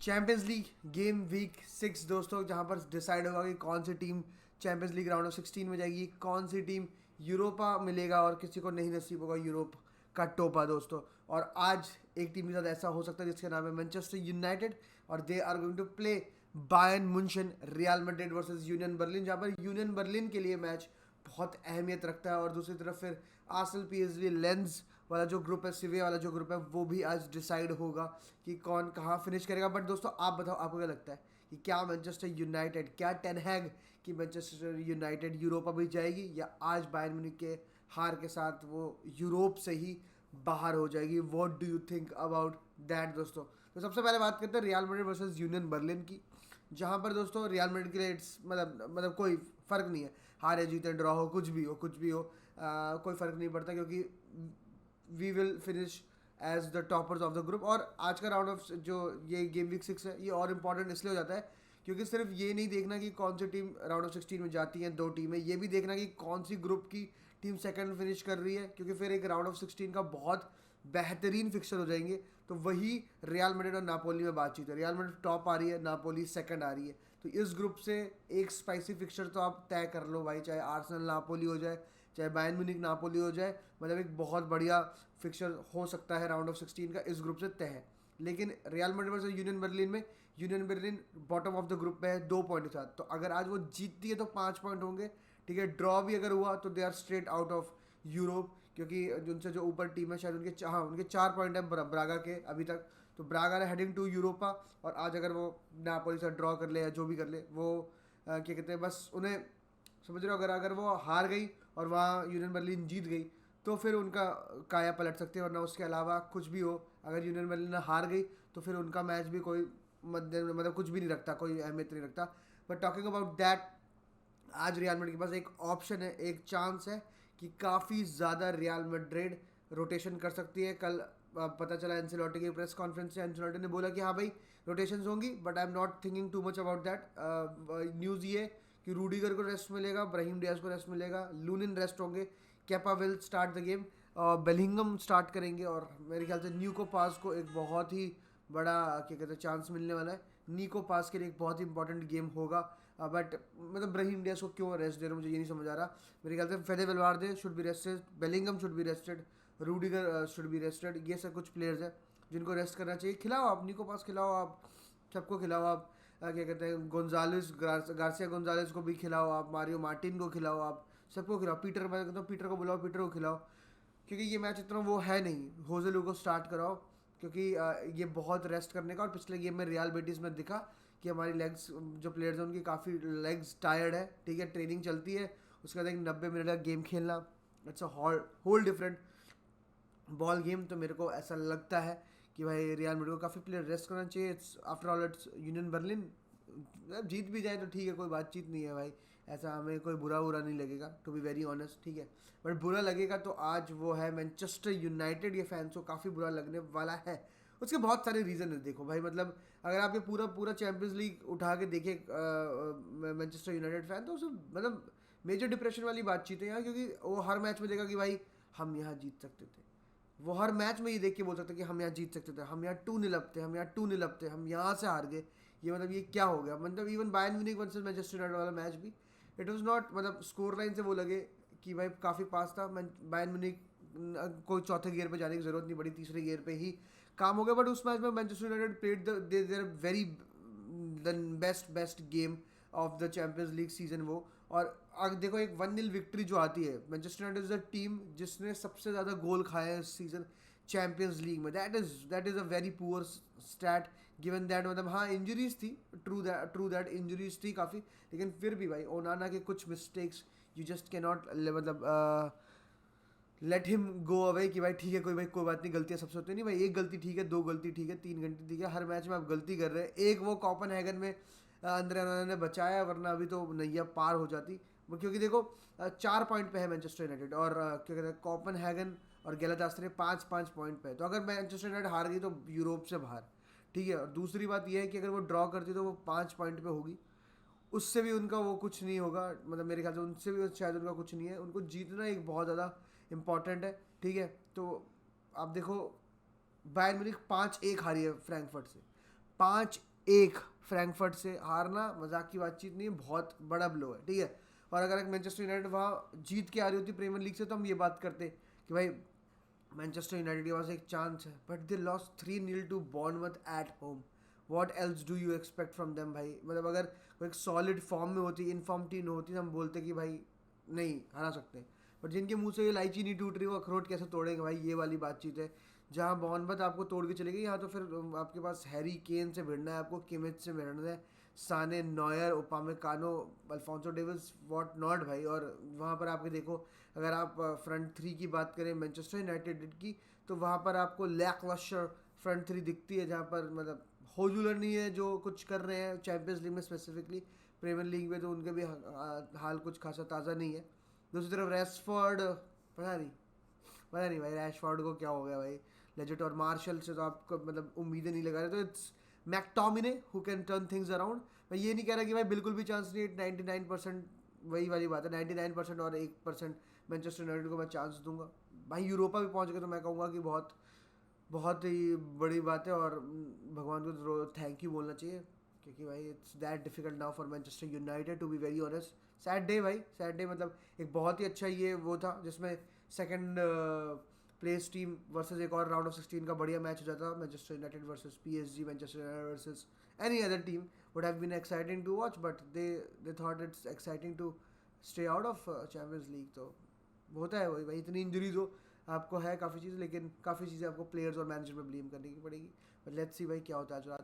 Champions league game week 6 दोस्तों, जहां पर डिसाइड होगा कि कौन सी team champions league round of 16 में जाएगी, कौन सी टीम यूरोपा मिलेगा और किसी को नहीं नसीब होगा यूरोप का टोपा दोस्तों। और आज एक टीम के साथ ऐसा हो सकता है जिसका नाम है मैनचेस्टर यूनाइटेड, और they are going to play Bayern Munchen Real Madrid versus Union Berlin, जहां पर यूनियन बर्लिन के लिए मैच बहुत अहमियत रखता है। और दूसरी तरफ फिर आर्सेनल पीएसवी लेंस वाला जो ग्रुप है, सिविया वाला जो ग्रुप है, वो भी आज डिसाइड होगा कि कौन कहाँ फिनिश करेगा। बट दोस्तों आप बताओ, आपको क्या लगता है कि क्या मैनचेस्टर यूनाइटेड, क्या टेन हैग कि मैनचेस्टर यूनाइटेड यूरोपा भी जाएगी, या आज बायर्न म्यूनिख के हार के साथ वो यूरोप से ही बाहर हो जाएगी? What do you think about that दोस्तों? तो सबसे पहले बात करते हैं real Madrid versus Union Berlin की, जहाँ पर दोस्तों रियल मैड्रिड के लिए मतलब कोई फ़र्क नहीं है, हारे जीते ड्रॉ हो कुछ भी हो कुछ भी हो, कोई फ़र्क नहीं पड़ता, क्योंकि we will finish as the toppers of the group. और आज का राउंड ऑफ जो ये गेम वीक 6 है, ये और इम्पॉर्टेंट इसलिए हो जाता है क्योंकि सिर्फ ये नहीं देखना कि कौन सी टीम राउंड ऑफ 16 में जाती हैं, दो टीमें, ये भी देखना कि कौन सी ग्रुप की टीम सेकंड फिनिश कर रही है, क्योंकि फिर एक राउंड ऑफ 16 का बहुत बेहतरीन फिक्सर हो जाएंगे। तो वही रियल मैड्रिड और नापोली में बातचीत है। रियल मैड्रिड टॉप आ रही है, नापोली सेकंड आ रही है, तो इस ग्रुप से एक स्पाइसी फिक्सर तो आप तय कर लो भाई, चाहे आर्सेनल नापोली हो जाए, चाहे बायर्न म्यूनिख नापोली हो जाए, मतलब एक बहुत बढ़िया फिक्सर हो सकता है राउंड ऑफ 16 का इस ग्रुप से तय है। लेकिन Real Madrid versus Union Berlin में Union Berlin bottom of the group में है 2 पॉइंट के साथ, तो अगर आज वो जीतती है तो 5 पॉइंट होंगे, ठीक है। ड्रॉ भी अगर हुआ तो they are straight out of Europe, क्योंकि उनसे जो ऊपर टीम है शायद उनके हाँ उनके 4 पॉइंट है ब्रागा के अभी तक, तो ब्रागा है हेडिंग टू यूरोपा। और आज अगर वो नापोली से ड्रॉ कर ले या जो भी कर ले, वो क्या कहते हैं, बस उन्हें समझ रहे हो, अगर अगर वो हार गई और वहाँ यूनियन बर्लिन जीत गई तो फिर उनका काया पलट सकते हैं, वरना उसके अलावा कुछ भी हो, अगर यूनियन बर्लिन हार गई तो फिर उनका मैच भी कोई मतलब कुछ भी नहीं रखता, कोई अहमियत नहीं रखता। बट टॉकिंग अबाउट दैट, आज रियल मैड्रिड के पास एक ऑप्शन है, एक चांस है कि काफ़ी ज़्यादा रियल मैड्रिड रोटेशन कर सकती है। कल पता चला एंसेलोटी की प्रेस कॉन्फ्रेंस से, एंसेलोटी ने बोला कि हाँ भाई रोटेशंस होंगी, but I am not thinking too much about that. News ये कि रूडिगर को रेस्ट मिलेगा, ब्राहिम डियाज को रेस्ट मिलेगा, लूनिन रेस्ट होंगे, Kepa will start the game, Bellingham start करेंगे, और मेरे ख्याल से न्यूको पास को एक बहुत ही बड़ा क्या कहते हैं चांस मिलने वाला है। नीको पास के लिए एक बहुत ही इंपॉर्टेंट गेम होगा। बट मतलब ब्राहिम डियाज को क्यों रेस्ट दे रहे मुझे ये नहीं समझ आ रहा। मेरे ख्याल से Fede Valverde should be rested, Bellingham should be rested, Rudiger should be rested. ये सब कुछ प्लेयर्स हैं जिनको रेस्ट करना चाहिए। खिलाओ आप, नीको पास खिलाओ आप, सबको खिलाओ आप, क्या कहते हैं गोंजालेस, गार्सिया गोंजालेस को भी खिलाओ आप, मारियो मार्टिन को खिलाओ आप, सबको खिलाओ। पीटर, मैं कहता हूँ पीटर को बुलाओ, पीटर को खिलाओ, क्योंकि ये मैच इतना वो है नहीं। होजेलू को स्टार्ट कराओ, क्योंकि ये बहुत रेस्ट करने का। और पिछले गेम में रियल बेटिस में दिखा कि हमारी लेग्स जो प्लेयर्स हैं उनकी काफ़ी लेग्स टायर्ड है, ठीक है। ट्रेनिंग चलती है, उसके बाद एक 90 मिनट का गेम खेलना, it's a whole different ball game. तो मेरे को ऐसा लगता है कि भाई रियल मैड्रिड को काफ़ी प्लेयर रेस्ट करना चाहिए। It's after all it's Union Berlin, जीत भी जाए तो ठीक है, कोई बातचीत नहीं है भाई, ऐसा हमें कोई बुरा नहीं लगेगा, टू बी वेरी ऑनेस्ट, ठीक है। बट बुरा लगेगा तो आज वो है मैनचेस्टर यूनाइटेड, ये फैंस को काफ़ी बुरा लगने वाला है। उसके बहुत सारे रीज़न है, देखो भाई, मतलब अगर आप ये पूरा पूरा चैंपियंस लीग उठा के देखें मैनचेस्टर यूनाइटेड फैन, तो उसे मतलब मेजर डिप्रेशन वाली बातचीत है यहाँ, क्योंकि वो हर मैच में देखा कि भाई हम यहाँ जीत सकते थे, वो हर मैच में ये देख के बोल सकते कि हम यहाँ जीत सकते थे, हम यहाँ 2-0 up थे, हम यहाँ 2-0 up थे, हम यहाँ से हार गए। ये मतलब ये क्या हो गया? मतलब even Bayern Munich versus Manchester United वाला मैच भी, इट वाज नॉट, मतलब स्कोर लाइन से वो लगे कि भाई काफ़ी पास था। बायर्न म्यूनिख कोई चौथे गियर पे जाने की जरूरत नहीं पड़ी, तीसरे गियर पे ही काम हो गया। बट उस मैच में Manchester United played their very the best game of the Champions League season वो। और अगर देखो एक 1-0 विक्ट्री जो आती है, Manchester United is the team जिसने सबसे ज़्यादा गोल खाए हैं इस सीजन चैंपियंस लीग में। That is a very poor stat, given that, मतलब हाँ इंजरीज थी, ट्रू दैट इंजरीज थी काफ़ी, लेकिन फिर भी भाई ओनाना के कुछ mistakes you just can not मतलब लेट हिम गो अवे कि भाई ठीक है, कोई बात नहीं, गलतियाँ सबसे होती नहीं भाई, एक गलती ठीक है, दो गलती ठीक है, 3 घंटे ठीक है, हर मैच में आप गलती कर रहे हैं। एक वो कॉपनहेगन में अंदर ने बचाया, वरना अभी तो नैया पार हो जाती। क्योंकि देखो 4 पॉइंट पे है मैनचेस्टर यूनाइटेड, और क्या कहते हैं कॉपनहेगन और गैलातासरे 5-5 पॉइंट पे है। तो अगर मैनचेस्टर यूनाइटेड हार गई तो यूरोप से बाहर, ठीक है। और दूसरी बात यह है कि अगर वो ड्रॉ करती तो वो 5 पॉइंट पे होगी, उससे भी उनका वो कुछ नहीं होगा, मतलब मेरे ख्याल से उनसे भी शायद उनका कुछ नहीं है। उनको जीतना एक बहुत ज़्यादा इंपॉर्टेंट है, ठीक है। तो आप देखो बायर्न म्यूनिख 5-1 हारी है फ्रैंकफर्ट से, 5 एक फ्रैंकफर्ट से हारना मजाक की बातचीत नहीं है, बहुत बड़ा ब्लो है, ठीक है। और अगर एक मैनचेस्टर यूनाइटेड वहाँ जीत के आ रही होती प्रीमियर लीग से तो हम ये बात करते कि भाई मैनचेस्टर यूनाइटेड के पास एक चांस है, but they lost 3-0 to Bournemouth at home. What else do you expect from them भाई? मतलब अगर वो एक सॉलिड फॉर्म में होती, इनफॉर्म टीम होती, तो हम बोलते कि भाई नहीं हरा सकते। बट जिनके मुंह से ये इलायची नहीं टूट रही वो अखरोट कैसे तोड़ेंगे भाई? ये वाली बातचीत है। जहाँ बॉर्नमथ आपको तोड़ के चलेगी, यहाँ तो फिर आपके पास हैरी केन से भिड़ना है, आपको किमिच से भिड़ना है, Sane, Neuer, Upamecano, Alphonso Davies, what not भाई। और वहाँ पर आपके देखो, अगर आप फ्रंट थ्री की बात करें मैनचेस्टर यूनाइटेड की, तो वहाँ पर आपको लैकलस्टर फ्रंट थ्री दिखती है, जहाँ पर मतलब होजुलर नहीं है जो कुछ कर रहे हैं चैंपियंस लीग में स्पेसिफिकली, प्रीमियर लीग में तो उनके भी हाल कुछ खासा ताज़ा नहीं है। दूसरी तरफ रैशफोर्ड, पता नहीं भाई रैशफोर्ड को क्या हो गया भाई। लेजेट और मार्शल से तो आपको मतलब उम्मीदें नहीं लगा रहे, तो it's McTominay who can turn things around. मैं ये नहीं कह रहा कि भाई बिल्कुल भी चांस नहीं है, 99%, वही वाली बात है, 99% और 1% मैनचेस्टर यूनाइटेड को मैं चांस दूंगा भाई। यूरोपा भी पहुंच गए तो मैं कहूँगा कि बहुत बहुत ही बड़ी बात है, और भगवान को थैंक यू बोलना चाहिए, क्योंकि भाई it's that difficult now for Manchester United to be very honest. Sad day भाई, सैड डे। मतलब एक बहुत ही अच्छा ये वो था जिसमें सेकंड प्लेस टीम वर्सेस एक और राउंड ऑफ 16 का बढ़िया मैच हो जाता, Manchester United versus PSG, Manchester United versus any other team would have been exciting to watch, but they thought it's exciting to stay out of champions league. तो होता है वही भाई, इतनी इंजरीज हो आपको है काफ़ी चीज़, लेकिन काफ़ी चीज़ें आपको प्लेयर्स और मैनेजर पे ब्लेम करने की पड़ेगी। बट लेट्स सी भाई क्या होता है आज रात।